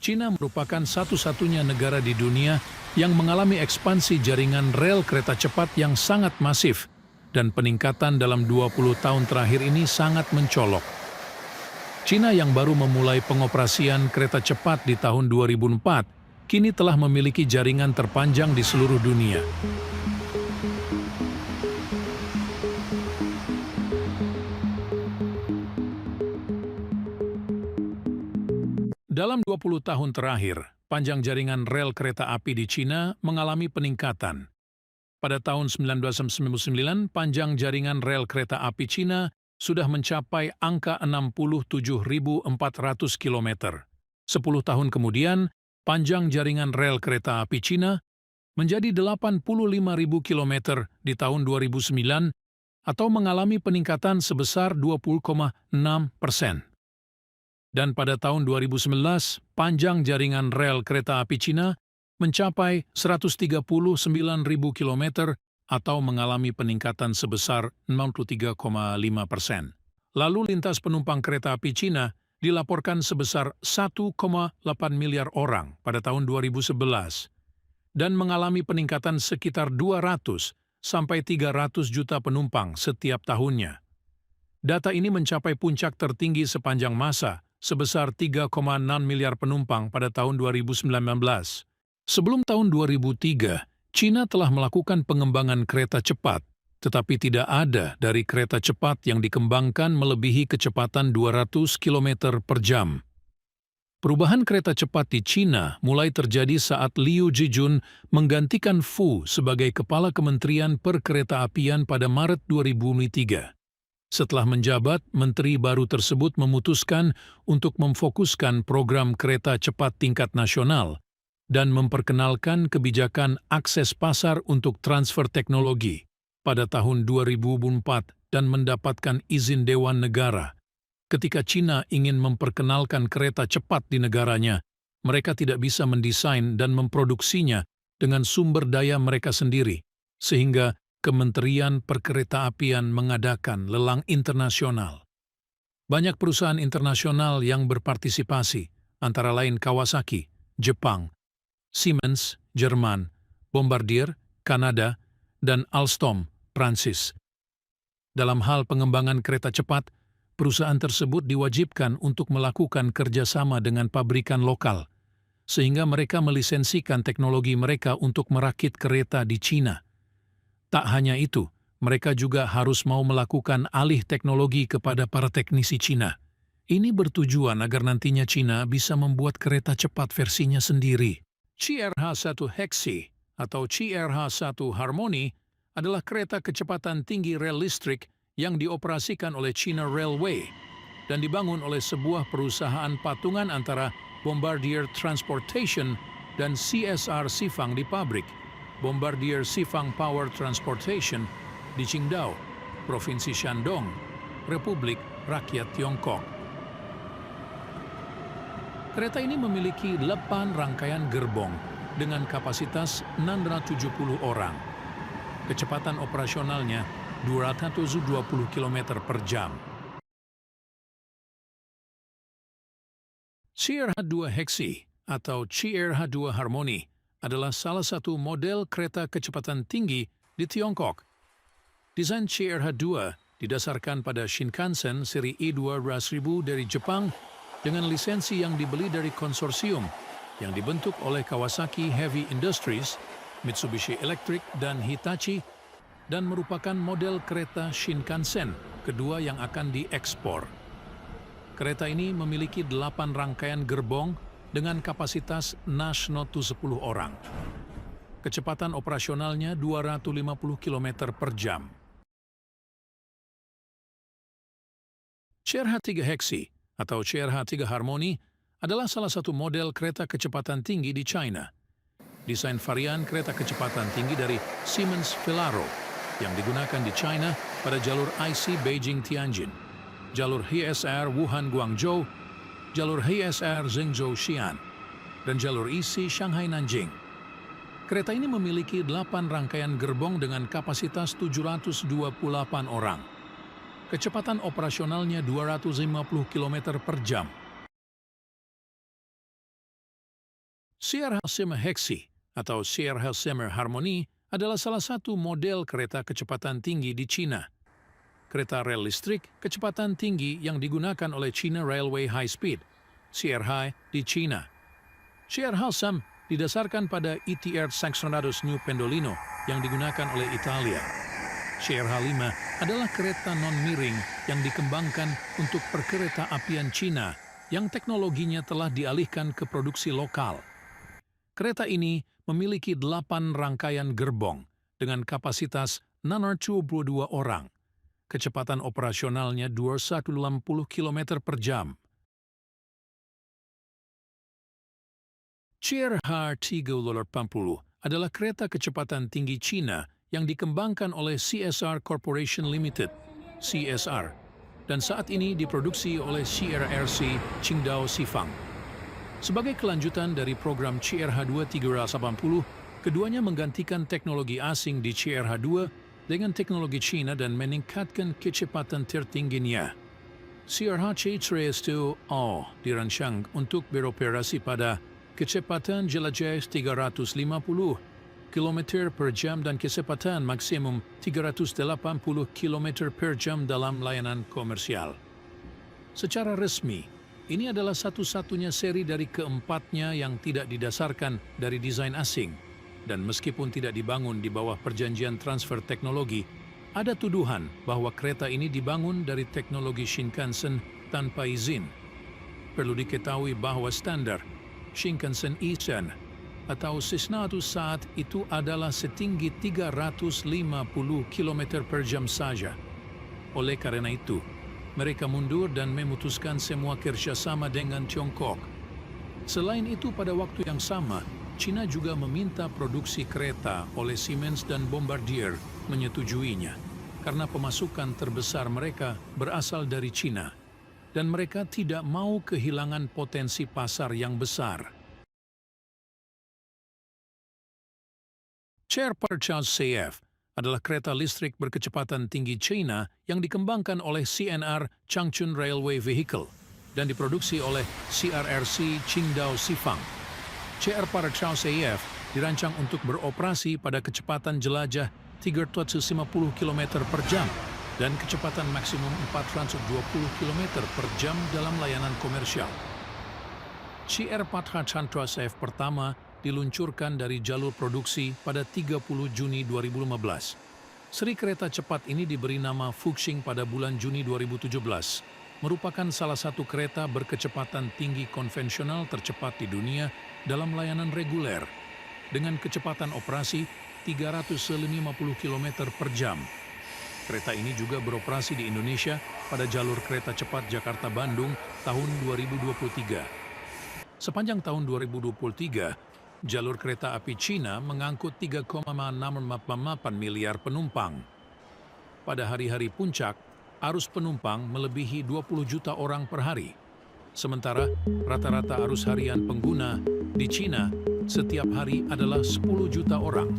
China merupakan satu-satunya negara di dunia yang mengalami ekspansi jaringan rel kereta cepat yang sangat masif, dan peningkatan dalam 20 tahun terakhir ini sangat mencolok. China yang baru memulai pengoperasian kereta cepat di tahun 2004, kini telah memiliki jaringan terpanjang di seluruh dunia. Dalam 20 tahun terakhir, panjang jaringan rel kereta api di China mengalami peningkatan. Pada tahun 1999, panjang jaringan rel kereta api China sudah mencapai angka 67.400 km. 10 tahun kemudian, panjang jaringan rel kereta api China menjadi 85.000 km di tahun 2009 atau mengalami peningkatan sebesar 20,6%. Dan pada tahun 2011, panjang jaringan rel kereta api China mencapai 139.000 km atau mengalami peningkatan sebesar 63,5%. Lalu lintas penumpang kereta api China dilaporkan sebesar 1,8 miliar orang pada tahun 2011 dan mengalami peningkatan sekitar 200 sampai 300 juta penumpang setiap tahunnya. Data ini mencapai puncak tertinggi sepanjang masa, sebesar 3,6 miliar penumpang pada tahun 2019. Sebelum tahun 2003, China telah melakukan pengembangan kereta cepat, tetapi tidak ada dari kereta cepat yang dikembangkan melebihi kecepatan 200 km per jam. Perubahan kereta cepat di China mulai terjadi saat Liu Zhijun menggantikan Fu sebagai Kepala Kementerian Perkeretaapian pada Maret 2003. Setelah menjabat, menteri baru tersebut memutuskan untuk memfokuskan program kereta cepat tingkat nasional dan memperkenalkan kebijakan akses pasar untuk transfer teknologi pada tahun 2004 dan mendapatkan izin Dewan Negara. Ketika China ingin memperkenalkan kereta cepat di negaranya, mereka tidak bisa mendesain dan memproduksinya dengan sumber daya mereka sendiri, sehingga Kementerian Perkeretaapian mengadakan lelang internasional. Banyak perusahaan internasional yang berpartisipasi, antara lain Kawasaki, Jepang, Siemens, Jerman, Bombardier, Kanada, dan Alstom, Prancis. Dalam hal pengembangan kereta cepat, perusahaan tersebut diwajibkan untuk melakukan kerjasama dengan pabrikan lokal, sehingga mereka melisensikan teknologi mereka untuk merakit kereta di China. Tak hanya itu, mereka juga harus mau melakukan alih teknologi kepada para teknisi China. Ini bertujuan agar nantinya China bisa membuat kereta cepat versinya sendiri. CRH-1 Hexi atau CRH-1 Harmony adalah kereta kecepatan tinggi rel listrik yang dioperasikan oleh China Railway dan dibangun oleh sebuah perusahaan patungan antara Bombardier Transportation dan CSR Sifang di pabrik Bombardier Sifang Power Transportation di Qingdao, Provinsi Shandong, Republik Rakyat Tiongkok. Kereta ini memiliki 8 rangkaian gerbong dengan kapasitas 670 orang. Kecepatan operasionalnya 220 km per jam. CRH-2 Hexi atau CRH-2 Harmony adalah salah satu model kereta kecepatan tinggi di Tiongkok. Desain CRH-2 didasarkan pada Shinkansen seri E21000 dari Jepang dengan lisensi yang dibeli dari konsorsium yang dibentuk oleh Kawasaki Heavy Industries, Mitsubishi Electric, dan Hitachi, dan merupakan model kereta Shinkansen kedua yang akan diekspor. Kereta ini memiliki 8 rangkaian gerbong dengan kapasitas nasional 10 orang. Kecepatan operasionalnya 250 km per jam. CRH-3 Hexi atau CRH-3 Harmony adalah salah satu model kereta kecepatan tinggi di China. Desain varian kereta kecepatan tinggi dari Siemens Velaro yang digunakan di China pada jalur IC Beijing-Tianjin, jalur HSR Wuhan-Guangzhou, jalur HSR Zhengzhou-Xi'an, dan jalur IC Shanghai-Nanjing. Kereta ini memiliki 8 rangkaian gerbong dengan kapasitas 728 orang. Kecepatan operasionalnya 250 km per jam. CR-Halsema Hexi atau CR-Halsema Harmony adalah salah satu model kereta kecepatan tinggi di China. Kereta rel listrik kecepatan tinggi yang digunakan oleh China Railway High Speed, CRH di China. CR-Halsem didasarkan pada ETR 600 New Pendolino yang digunakan oleh Italia. CRH-5 adalah kereta non-miring yang dikembangkan untuk perkereta apian Cina yang teknologinya telah dialihkan ke produksi lokal. Kereta ini memiliki 8 rangkaian gerbong dengan kapasitas 622 orang. Kecepatan operasionalnya 260 km per jam. CRH-380 adalah kereta kecepatan tinggi Cina yang dikembangkan oleh CSR Corporation Limited, CSR, dan saat ini diproduksi oleh CRRC Qingdao Xifang. Sebagai kelanjutan dari program CRH-380, keduanya menggantikan teknologi asing di CRH-2 dengan teknologi Cina dan meningkatkan kecepatan tertingginya. CRH-380 dirancang untuk beroperasi pada kecepatan jelajah 350 km per jam dan kecepatan maksimum 380 km per jam dalam layanan komersial. Secara resmi, ini adalah satu-satunya seri dari keempatnya yang tidak didasarkan dari desain asing. Dan meskipun tidak dibangun di bawah perjanjian transfer teknologi, ada tuduhan bahwa kereta ini dibangun dari teknologi Shinkansen tanpa izin. Perlu diketahui bahwa standar Shinkansen Isen atau Cisnadus saat itu adalah setinggi 350 km per jam saja. Oleh karena itu, mereka mundur dan memutuskan semua kerjasama dengan Tiongkok. Selain itu, pada waktu yang sama, China juga meminta produksi kereta oleh Siemens dan Bombardier menyetujuinya, karena pemasukan terbesar mereka berasal dari China, dan mereka tidak mau kehilangan potensi pasar yang besar. CR-400 adalah kereta listrik berkecepatan tinggi China yang dikembangkan oleh CNR Changchun Railway Vehicle dan diproduksi oleh CRRC Qingdao Xifang. CR-400 dirancang untuk beroperasi pada kecepatan jelajah 350 km per jam dan kecepatan maksimum 420 km per jam dalam layanan komersial. CR-400 pertama diluncurkan dari jalur produksi pada 30 Juni 2015. Seri kereta cepat ini diberi nama Fuxing pada bulan Juni 2017, merupakan salah satu kereta berkecepatan tinggi konvensional tercepat di dunia dalam layanan reguler, dengan kecepatan operasi 350 km per jam. Kereta ini juga beroperasi di Indonesia pada jalur kereta cepat Jakarta-Bandung tahun 2023. Sepanjang tahun 2023, jalur kereta api Cina mengangkut 3,648 miliar penumpang. Pada hari-hari puncak, arus penumpang melebihi 20 juta orang per hari. Sementara rata-rata arus harian pengguna di Cina setiap hari adalah 10 juta orang.